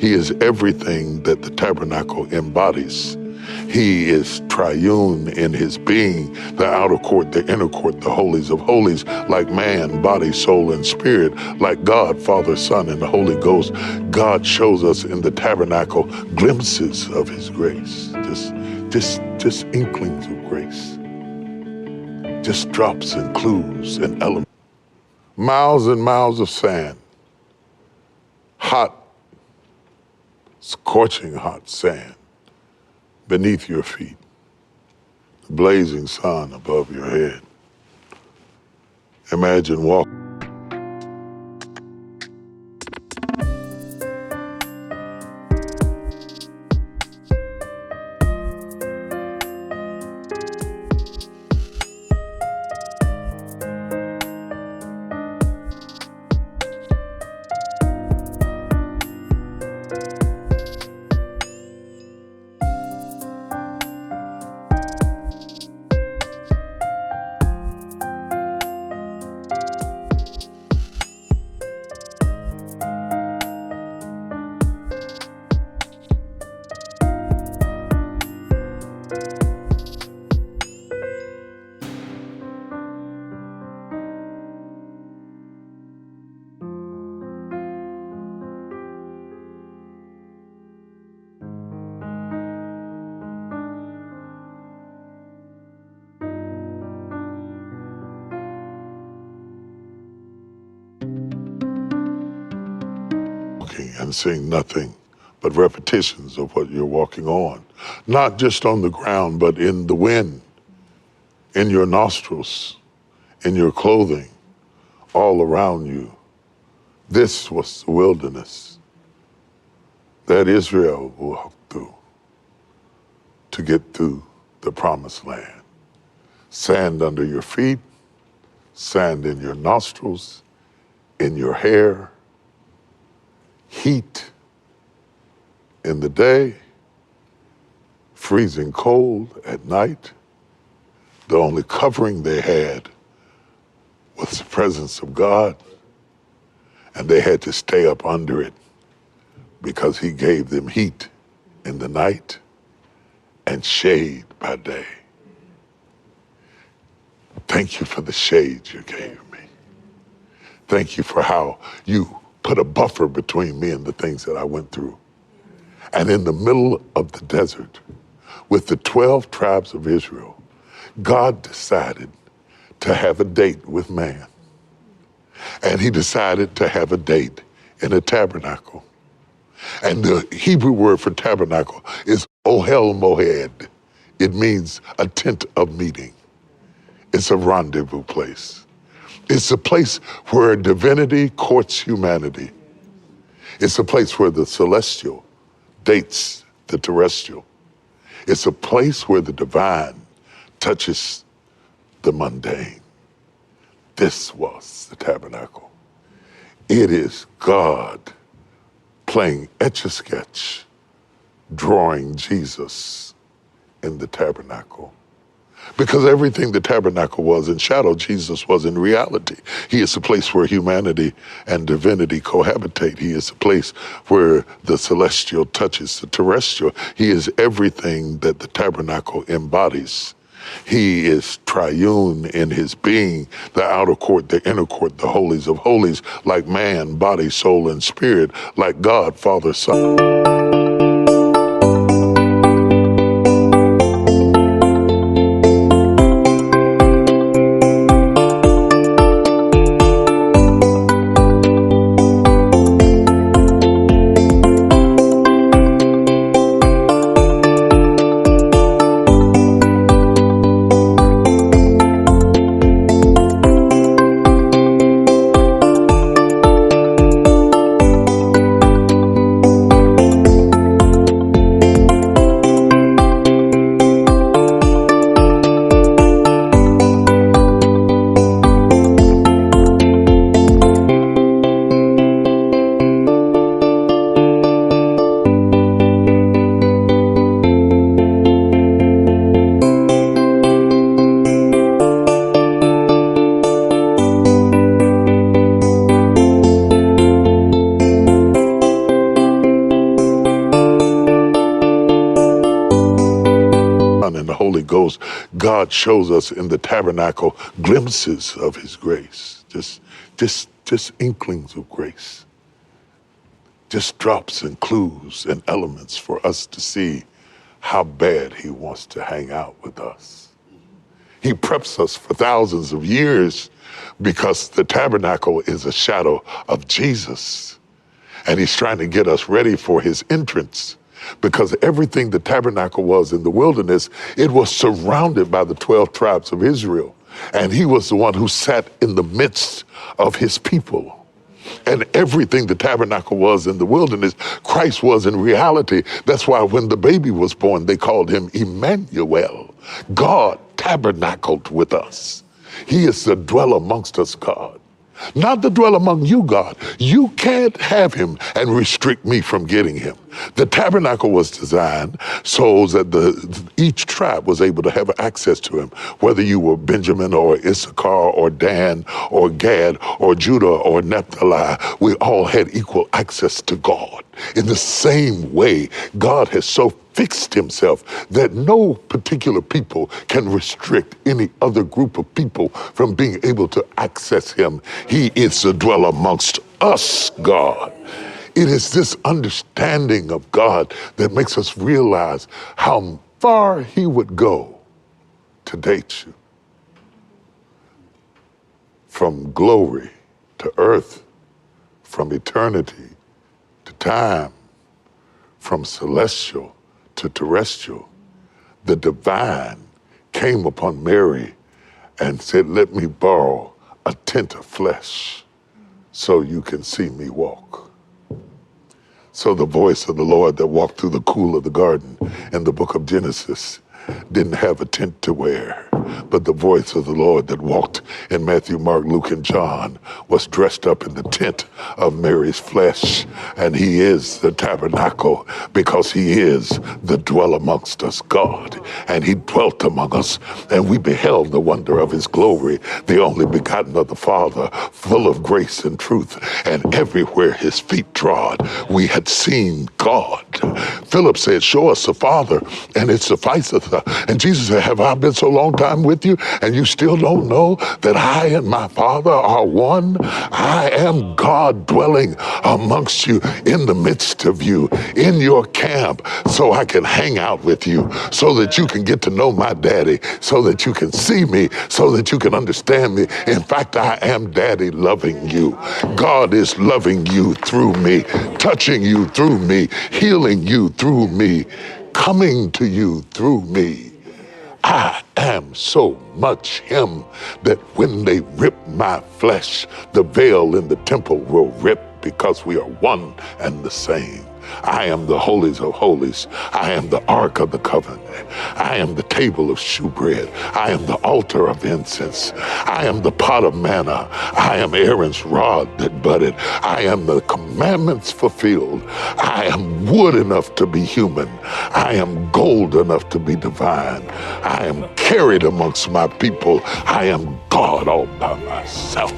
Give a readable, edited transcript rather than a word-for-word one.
He is everything that the tabernacle embodies. He is triune in his being, the outer court, the inner court, the holies of holies, like man, body, soul, and spirit, like God, Father, Son, and the Holy Ghost. God shows us in the tabernacle glimpses of his grace, just inklings of grace, just drops and clues and elements. Miles and miles of sand, hot, scorching hot sand beneath your feet, the blazing sun above your head. Imagine walking. And seeing nothing but repetitions of what you're walking on. Not just on the ground, but in the wind, in your nostrils, in your clothing, all around you. This was the wilderness that Israel walked through to get through the promised land. Sand under your feet, sand in your nostrils, in your hair, heat in the day, freezing cold at night. The only covering they had was the presence of God, and they had to stay up under it because he gave them heat in the night and shade by day. Thank you for the shade you gave me. Thank you for how you put a buffer between me and the things that I went through. And in the middle of the desert, with the 12 tribes of Israel, God decided to have a date with man. And he decided to have a date in a tabernacle. And the Hebrew word for tabernacle is ohel moed. It means a tent of meeting. It's a rendezvous place. It's a place where divinity courts humanity. It's a place where the celestial dates the terrestrial. It's a place where the divine touches the mundane. This was the tabernacle. It is God playing Etch-a-Sketch, drawing Jesus in the tabernacle. Because everything the tabernacle was in shadow, Jesus was in reality. He is the place where humanity and divinity cohabitate. He is the place where the celestial touches the terrestrial. He is everything that the tabernacle embodies. He is triune in his being, the outer court, the inner court, the holies of holies, like man, body, soul, and spirit, like God, Father, Son. Holy Ghost, God shows us in the tabernacle glimpses of his grace, just inklings of grace, just drops and clues and elements for us to see how bad he wants to hang out with us. He preps us for thousands of years because the tabernacle is a shadow of Jesus. And he's trying to get us ready for his entrance, because everything the tabernacle was in the wilderness, it was surrounded by the 12 tribes of Israel. And he was the one who sat in the midst of his people. And everything the tabernacle was in the wilderness, Christ was in reality. That's why when the baby was born, they called him Emmanuel. God tabernacled with us. He is the dwell amongst us God. Not the dwell among you, God. You can't have him and restrict me from getting him. The tabernacle was designed so that each tribe was able to have access to him, whether you were Benjamin or Issachar or Dan or Gad or Judah or Naphtali. We all had equal access to God. In the same way, God has so fixed himself that no particular people can restrict any other group of people from being able to access him. He is the dwell amongst us, God. It is this understanding of God that makes us realize how far he would go to date you. From glory to earth, from eternity to time, from celestial to terrestrial, the divine came upon Mary and said, let me borrow a tent of flesh so you can see me walk. So the voice of the Lord that walked through the cool of the garden in the book of Genesis didn't have a tent to wear, but the voice of the Lord that walked in Matthew, Mark, Luke, and John was dressed up in the tent of Mary's flesh. And he is the tabernacle because he is the dwell amongst us God. And he dwelt among us, and we beheld the wonder of his glory, the only begotten of the Father, full of grace and truth. And everywhere his feet trod, we had seen God. Philip said, show us the Father, and it sufficeth. And Jesus said, have I been so long time with you, and you still don't know that I and my Father are one? I am God dwelling amongst you, in the midst of you, in your camp, so I can hang out with you, so that you can get to know my daddy, so that you can see me, so that you can understand me. In fact, I am daddy loving you. God is loving you through me, touching you through me, healing you through me, coming to you through me. I am so much him that when they rip my flesh, the veil in the temple will rip, because we are one and the same. I am the holies of holies. I am the ark of the covenant. I am the table of shewbread. I am the altar of incense. I am the pot of manna. I am Aaron's rod that budded. I am the commandments fulfilled. I am wood enough to be human. I am gold enough to be divine. I am carried amongst my people. I am God all by myself.